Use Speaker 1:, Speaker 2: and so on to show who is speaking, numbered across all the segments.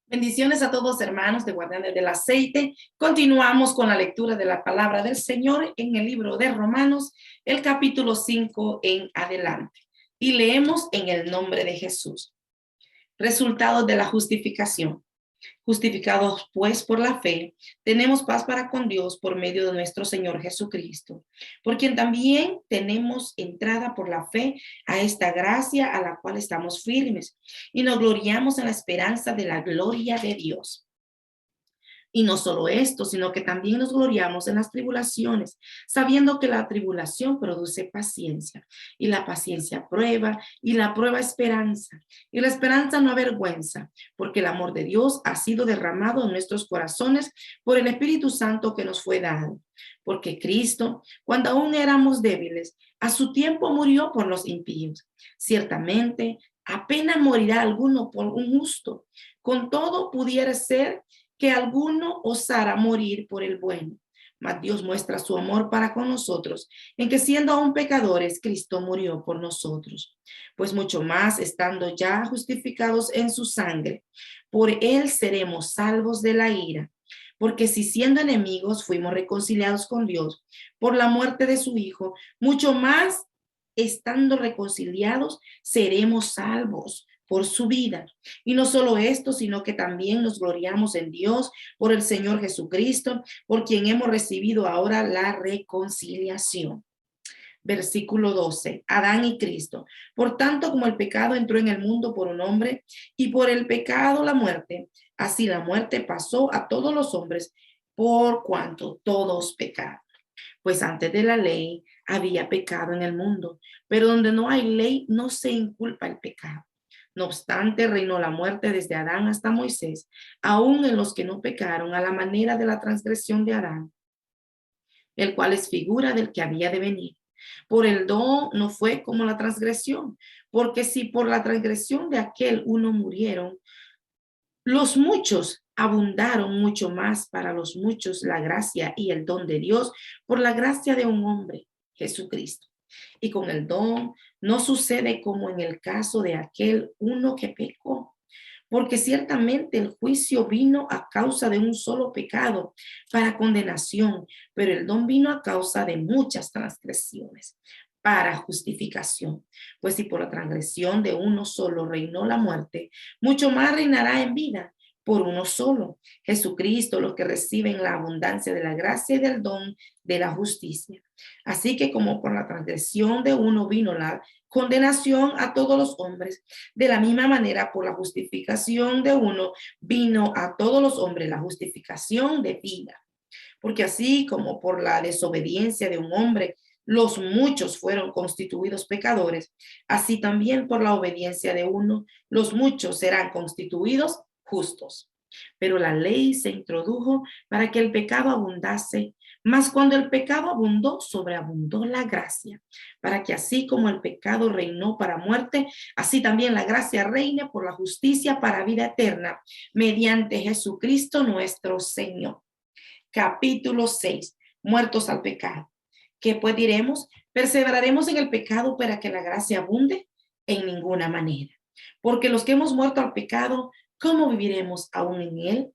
Speaker 1: Bendiciones a todos, hermanos de Guardianes del Aceite. Continuamos con la lectura de la palabra del Señor en el libro de Romanos, el capítulo 5 en adelante. Y leemos en el nombre de Jesús. Resultados de la justificación. Justificados pues por la fe, tenemos paz para con Dios por medio de nuestro Señor Jesucristo, por quien también tenemos entrada por la fe a esta gracia a la cual estamos firmes y nos gloriamos en la esperanza de la gloria de Dios. Y no solo esto, sino que también nos gloriamos en las tribulaciones, sabiendo que la tribulación produce paciencia, y la paciencia prueba, y la prueba esperanza, y la esperanza no avergüenza, porque el amor de Dios ha sido derramado en nuestros corazones por el Espíritu Santo que nos fue dado. Porque Cristo, cuando aún éramos débiles, a su tiempo murió por los impíos. Ciertamente, apenas morirá alguno por un justo. Con todo pudiera ser que alguno osara morir por el bueno. Mas Dios muestra su amor para con nosotros, en que siendo aún pecadores, Cristo murió por nosotros. Pues mucho más, estando ya justificados en su sangre, por él seremos salvos de la ira. Porque si siendo enemigos fuimos reconciliados con Dios por la muerte de su Hijo, mucho más, estando reconciliados, seremos salvos por su vida. Y no solo esto, sino que también nos gloriamos en Dios por el Señor Jesucristo, por quien hemos recibido ahora la reconciliación. Versículo 12, Adán y Cristo. Por tanto, como el pecado entró en el mundo por un hombre y por el pecado la muerte, así la muerte pasó a todos los hombres por cuanto todos pecaron. Pues antes de la ley había pecado en el mundo, pero donde no hay ley no se inculpa el pecado. No obstante, reinó la muerte desde Adán hasta Moisés, aún en los que no pecaron a la manera de la transgresión de Adán, el cual es figura del que había de venir. Por el don no fue como la transgresión, porque si por la transgresión de aquel uno murieron, los muchos abundaron mucho más para los muchos la gracia y el don de Dios por la gracia de un hombre, Jesucristo. Y con el don no sucede como en el caso de aquel uno que pecó, porque ciertamente el juicio vino a causa de un solo pecado para condenación, pero el don vino a causa de muchas transgresiones para justificación. Pues si por la transgresión de uno solo reinó la muerte, mucho más reinará en vida por uno solo, Jesucristo, los que reciben la abundancia de la gracia y del don de la justicia. Así que como por la transgresión de uno vino la condenación a todos los hombres, de la misma manera por la justificación de uno vino a todos los hombres la justificación de vida. Porque así como por la desobediencia de un hombre los muchos fueron constituidos pecadores, así también por la obediencia de uno los muchos serán constituidos justos. Pero la ley se introdujo para que el pecado abundase, mas cuando el pecado abundó, sobreabundó la gracia, para que así como el pecado reinó para muerte, así también la gracia reine por la justicia para vida eterna, mediante Jesucristo nuestro Señor. Capítulo 6. Muertos al pecado. ¿Qué pues diremos? ¿Perseveraremos en el pecado para que la gracia abunde? En ninguna manera. Porque los que hemos muerto al pecado, ¿cómo viviremos aún en él?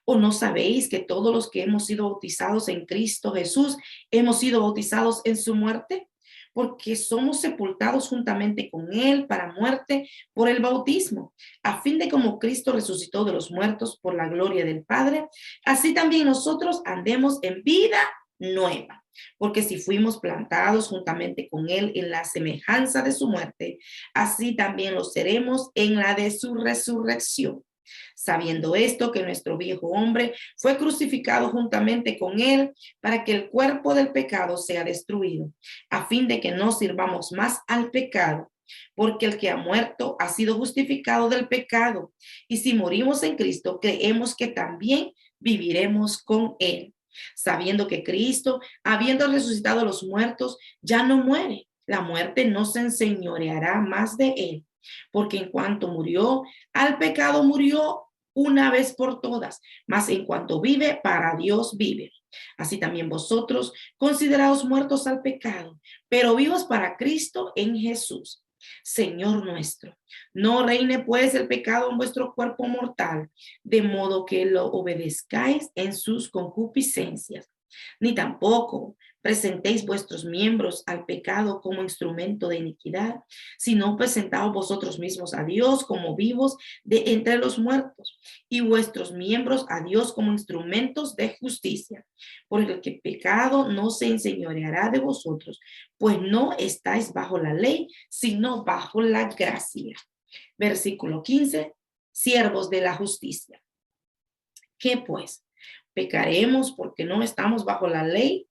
Speaker 1: ¿O no sabéis que todos los que hemos sido bautizados en Cristo Jesús hemos sido bautizados en su muerte? Porque somos sepultados juntamente con él para muerte por el bautismo, a fin de como Cristo resucitó de los muertos por la gloria del Padre, así también nosotros andemos en vida nueva. Porque si fuimos plantados juntamente con él en la semejanza de su muerte, así también lo seremos en la de su resurrección. Sabiendo esto, que nuestro viejo hombre fue crucificado juntamente con él para que el cuerpo del pecado sea destruido, a fin de que no sirvamos más al pecado, porque el que ha muerto ha sido justificado del pecado. Y si morimos en Cristo, creemos que también viviremos con él, sabiendo que Cristo, habiendo resucitado a los muertos, ya no muere. La muerte no se enseñoreará más de él, porque en cuanto murió al pecado, murió una vez por todas, mas en cuanto vive, para Dios vive. Así también vosotros, consideraos muertos al pecado, pero vivos para Cristo en Jesús. Señor nuestro. No reine pues el pecado en vuestro cuerpo mortal, de modo que lo obedezcáis en sus concupiscencias, ni tampoco presentéis vuestros miembros al pecado como instrumento de iniquidad, sino presentaos vosotros mismos a Dios como vivos de entre los muertos, y vuestros miembros a Dios como instrumentos de justicia, por el que pecado no se enseñoreará de vosotros, pues no estáis bajo la ley, sino bajo la gracia. Versículo 15, siervos de la justicia. ¿Qué pues? ¿Pecaremos porque no estamos bajo la ley,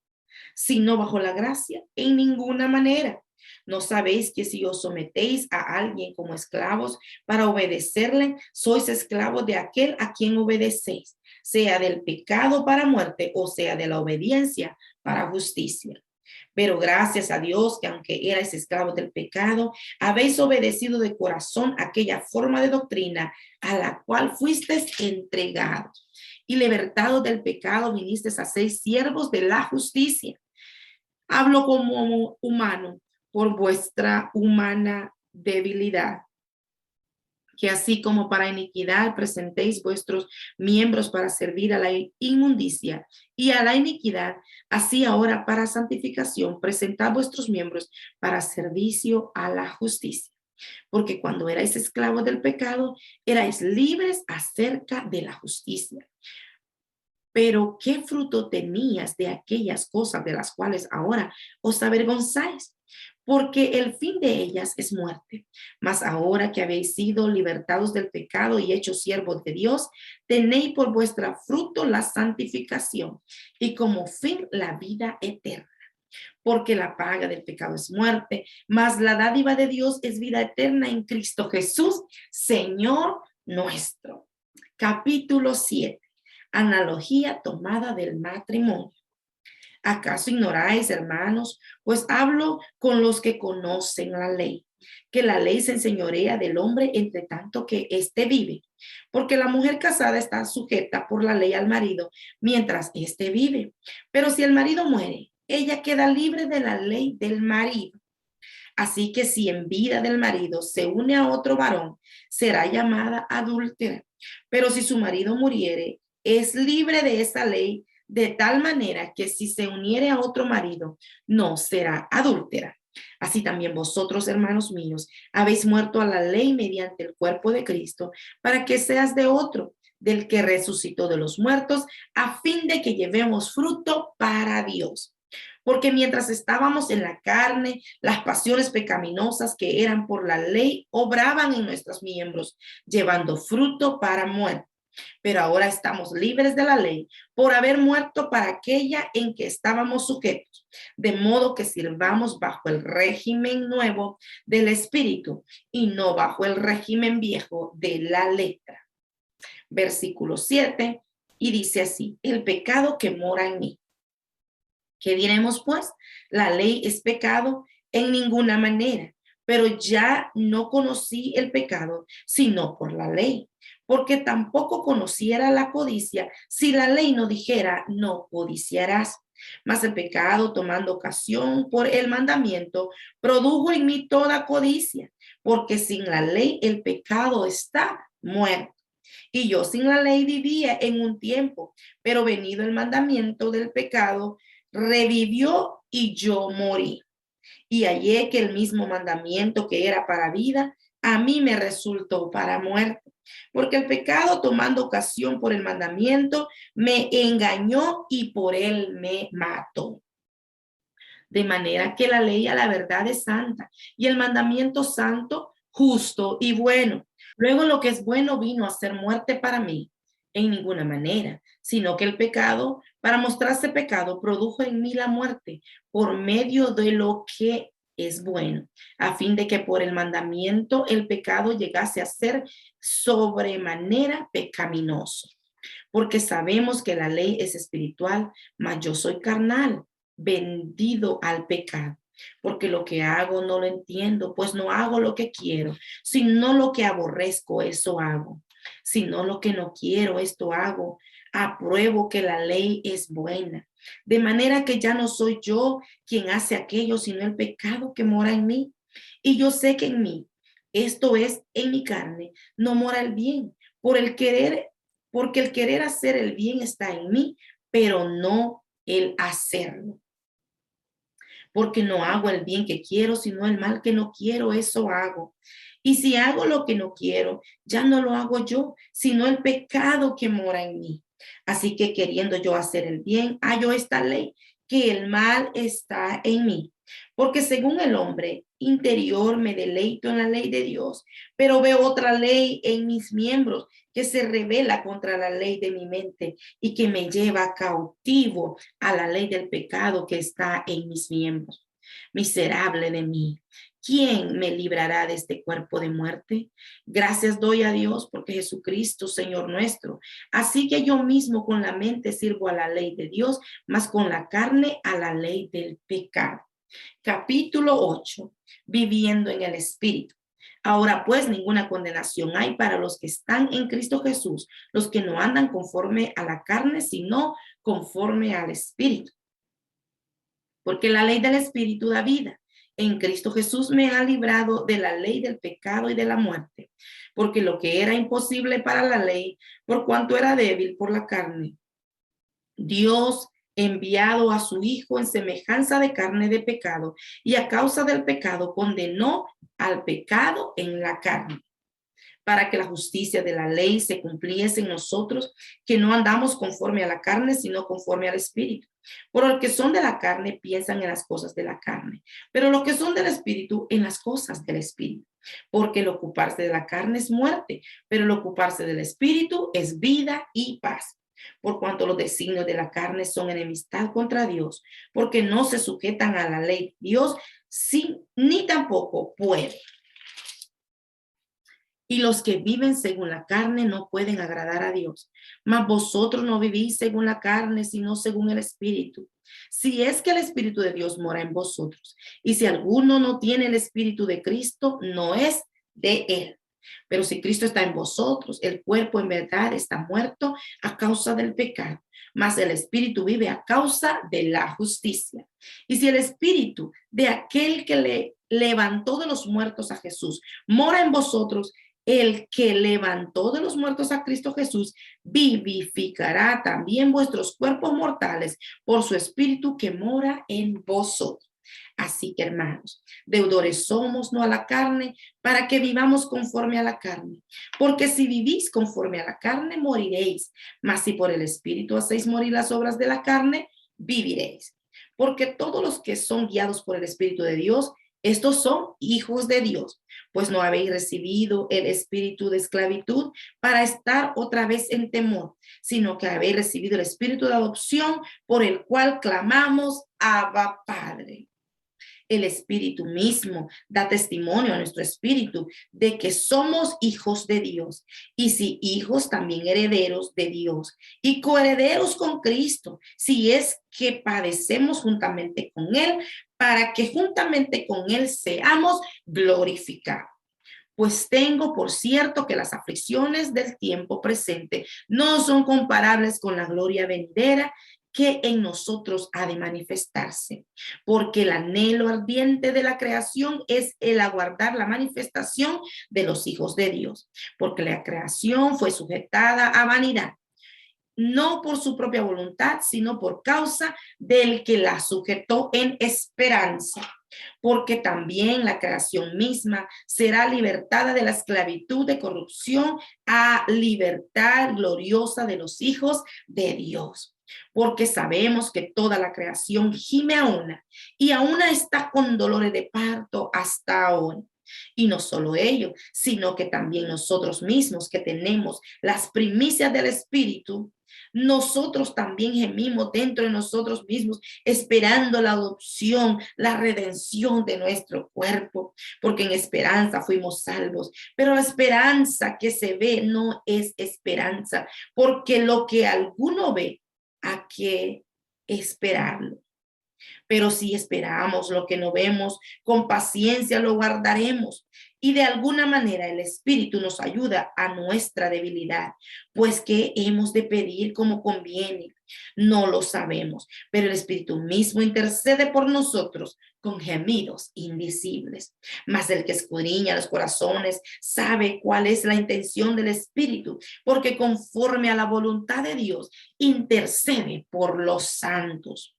Speaker 1: sino bajo la gracia? En ninguna manera. ¿No sabéis que si os sometéis a alguien como esclavos para obedecerle, sois esclavos de aquel a quien obedecéis, sea del pecado para muerte o sea de la obediencia para justicia? Pero gracias a Dios que aunque erais esclavos del pecado, habéis obedecido de corazón aquella forma de doctrina a la cual fuisteis entregados. Y libertados del pecado, vinisteis a ser siervos de la justicia. Hablo como humano por vuestra humana debilidad, que así como para iniquidad presentéis vuestros miembros para servir a la inmundicia y a la iniquidad, así ahora para santificación presentad vuestros miembros para servicio a la justicia. Porque cuando erais esclavos del pecado, erais libres acerca de la justicia. Pero ¿qué fruto tenías de aquellas cosas de las cuales ahora os avergonzáis? Porque el fin de ellas es muerte. Mas ahora que habéis sido libertados del pecado y hechos siervos de Dios, tenéis por vuestra fruto la santificación y como fin la vida eterna. Porque la paga del pecado es muerte, mas la dádiva de Dios es vida eterna en Cristo Jesús, Señor nuestro. Capítulo 7. Analogía tomada del matrimonio. ¿Acaso ignoráis, hermanos? Pues hablo con los que conocen la ley, que la ley se enseñorea del hombre entre tanto que éste vive, porque la mujer casada está sujeta por la ley al marido mientras éste vive. Pero si el marido muere, ella queda libre de la ley del marido. Así que si en vida del marido se une a otro varón, será llamada adúltera. Pero si su marido muriere, es libre de esa ley, de tal manera que si se uniere a otro marido, no será adúltera. Así también vosotros, hermanos míos, habéis muerto a la ley mediante el cuerpo de Cristo, para que seas de otro, del que resucitó de los muertos, a fin de que llevemos fruto para Dios. Porque mientras estábamos en la carne, las pasiones pecaminosas que eran por la ley obraban en nuestros miembros, llevando fruto para muerte. Pero ahora estamos libres de la ley por haber muerto para aquella en que estábamos sujetos, de modo que sirvamos bajo el régimen nuevo del Espíritu y no bajo el régimen viejo de la letra. Versículo 7, y dice así: el pecado que mora en mí. ¿Qué diremos pues? La ley es pecado en ninguna manera, pero ya no conocí el pecado, sino por la ley, porque tampoco conociera la codicia si la ley no dijera, no codiciarás. Mas el pecado, tomando ocasión por el mandamiento, produjo en mí toda codicia, porque sin la ley el pecado está muerto. Y yo sin la ley vivía en un tiempo, pero venido el mandamiento del pecado, revivió y yo morí. Y hallé que el mismo mandamiento que era para vida, a mí me resultó para muerte. Porque el pecado, tomando ocasión por el mandamiento, me engañó y por él me mató. De manera que la ley a la verdad es santa y el mandamiento santo, justo y bueno. Luego lo que es bueno vino a ser muerte para mí, en ninguna manera, sino que el pecado, para mostrarse pecado, produjo en mí la muerte por medio de lo que es bueno, a fin de que por el mandamiento el pecado llegase a ser sobremanera pecaminoso. Porque sabemos que la ley es espiritual, mas yo soy carnal, vendido al pecado. Porque lo que hago no lo entiendo, pues no hago lo que quiero, sino lo que aborrezco, eso hago. Sino lo que no quiero, esto hago. Apruebo que la ley es buena. De manera que ya no soy yo quien hace aquello, sino el pecado que mora en mí. Y yo sé que en mí, esto es, en mi carne, no mora el bien, porque el querer hacer el bien está en mí, pero no el hacerlo. Porque no hago el bien que quiero, sino el mal que no quiero, eso hago. Y si hago lo que no quiero, ya no lo hago yo, sino el pecado que mora en mí. Así que queriendo yo hacer el bien, hallo esta ley, que el mal está en mí. Porque según el hombre interior me deleito en la ley de Dios, pero veo otra ley en mis miembros que se revela contra la ley de mi mente y que me lleva cautivo a la ley del pecado que está en mis miembros. Miserable de mí, ¿quién me librará de este cuerpo de muerte? Gracias doy a Dios porque Jesucristo, Señor nuestro. Así que yo mismo con la mente sirvo a la ley de Dios, mas con la carne a la ley del pecado. Capítulo 8. Viviendo en el Espíritu. Ahora pues ninguna condenación hay para los que están en Cristo Jesús, los que no andan conforme a la carne, sino conforme al Espíritu. Porque la ley del Espíritu da vida. En Cristo Jesús me ha librado de la ley del pecado y de la muerte. Porque lo que era imposible para la ley, por cuanto era débil por la carne, Dios enviado a su Hijo en semejanza de carne de pecado, y a causa del pecado condenó al pecado en la carne, para que la justicia de la ley se cumpliese en nosotros, que no andamos conforme a la carne, sino conforme al Espíritu. Por los que son de la carne piensan en las cosas de la carne, pero los que son del Espíritu en las cosas del Espíritu. Porque el ocuparse de la carne es muerte, pero el ocuparse del Espíritu es vida y paz. Por cuanto los designios de la carne son enemistad contra Dios, porque no se sujetan a la ley de Dios, sí, ni tampoco pueden. Y los que viven según la carne no pueden agradar a Dios. Mas vosotros no vivís según la carne, sino según el Espíritu. Si es que el Espíritu de Dios mora en vosotros. Y si alguno no tiene el Espíritu de Cristo, no es de él. Pero si Cristo está en vosotros, el cuerpo en verdad está muerto a causa del pecado, mas el Espíritu vive a causa de la justicia. Y si el Espíritu de aquel que le levantó de los muertos a Jesús mora en vosotros, el que levantó de los muertos a Cristo Jesús vivificará también vuestros cuerpos mortales por su Espíritu que mora en vosotros. Así que, hermanos, deudores somos, no a la carne, para que vivamos conforme a la carne. Porque si vivís conforme a la carne, moriréis. Mas si por el Espíritu hacéis morir las obras de la carne, viviréis. Porque todos los que son guiados por el Espíritu de Dios, estos son hijos de Dios. Pues no habéis recibido el espíritu de esclavitud para estar otra vez en temor, sino que habéis recibido el espíritu de adopción por el cual clamamos, Abba, Padre. El Espíritu mismo da testimonio a nuestro espíritu de que somos hijos de Dios. Y si hijos, también herederos de Dios y coherederos con Cristo, si es que padecemos juntamente con Él, para que juntamente con Él seamos glorificados. Pues tengo por cierto que las aflicciones del tiempo presente no son comparables con la gloria venidera que en nosotros ha de manifestarse, porque el anhelo ardiente de la creación es el aguardar la manifestación de los hijos de Dios, porque la creación fue sujetada a vanidad, no por su propia voluntad, sino por causa del que la sujetó en esperanza. Porque también la creación misma será libertada de la esclavitud de corrupción a libertad gloriosa de los hijos de Dios. Porque sabemos que toda la creación gime a una y a una está con dolores de parto hasta ahora. Y no solo ello, sino que también nosotros mismos que tenemos las primicias del Espíritu, nosotros también gemimos dentro de nosotros mismos, esperando la adopción, la redención de nuestro cuerpo, porque en esperanza fuimos salvos. Pero la esperanza que se ve no es esperanza, porque lo que alguno ve, ¿a qué esperarlo? Pero si esperamos lo que no vemos, con paciencia lo guardaremos. Y de alguna manera el Espíritu nos ayuda a nuestra debilidad, pues ¿qué hemos de pedir como conviene? No lo sabemos, pero el Espíritu mismo intercede por nosotros con gemidos indecibles. Mas el que escudriña los corazones sabe cuál es la intención del Espíritu, porque conforme a la voluntad de Dios intercede por los santos.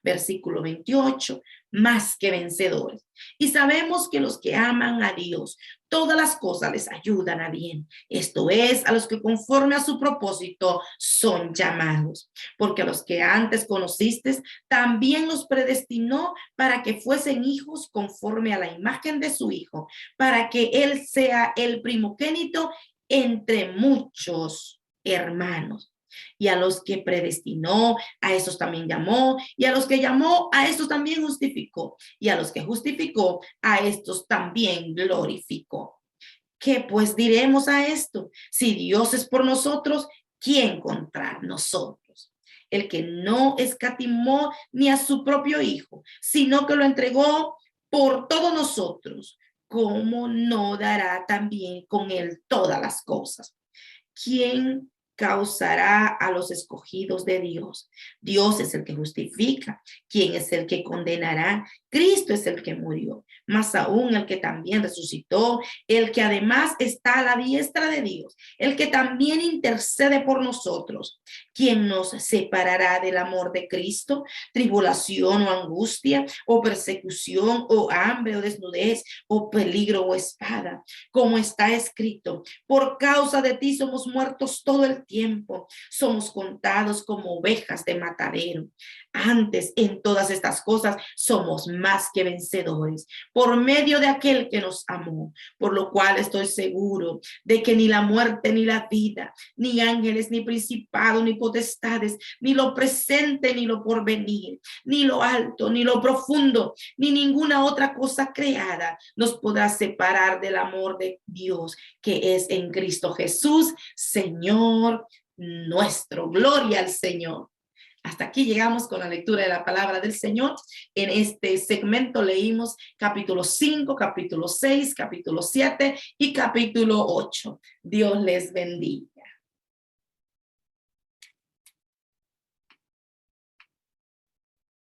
Speaker 1: Versículo 28, más que vencedores. Y sabemos que los que aman a Dios, todas las cosas les ayudan a bien. Esto es, a los que conforme a su propósito son llamados. Porque a los que antes conociste, también los predestinó para que fuesen hijos conforme a la imagen de su Hijo, para que Él sea el primogénito entre muchos hermanos. Y a los que predestinó, a esos también llamó, y a los que llamó, a estos también justificó, y a los que justificó, a estos también glorificó. ¿Qué pues diremos a esto? Si Dios es por nosotros, ¿quién contra nosotros? El que no escatimó ni a su propio Hijo, sino que lo entregó por todos nosotros, ¿cómo no dará también con él todas las cosas? ¿Quién causará a los escogidos de Dios? Dios es el que justifica. ¿Quién es el que condenará? Cristo es el que murió, más aún el que también resucitó, el que además está a la diestra de Dios, el que también intercede por nosotros. ¿Quién nos separará del amor de Cristo? ¿Tribulación o angustia o persecución o hambre o desnudez o peligro o espada? Como está escrito, por causa de ti somos muertos todo el tiempo, somos contados como ovejas de matadero. Antes, en todas estas cosas, somos más que vencedores por medio de aquel que nos amó, por lo cual estoy seguro de que ni la muerte ni la vida, ni ángeles, ni principados, ni potestades, ni lo presente, ni lo porvenir, ni lo alto, ni lo profundo, ni ninguna otra cosa creada nos podrá separar del amor de Dios que es en Cristo Jesús, Señor nuestro. Gloria al Señor. Hasta aquí llegamos con la lectura de la palabra del Señor. En este segmento leímos capítulo 5, capítulo 6, capítulo 7 y capítulo 8. Dios les bendiga.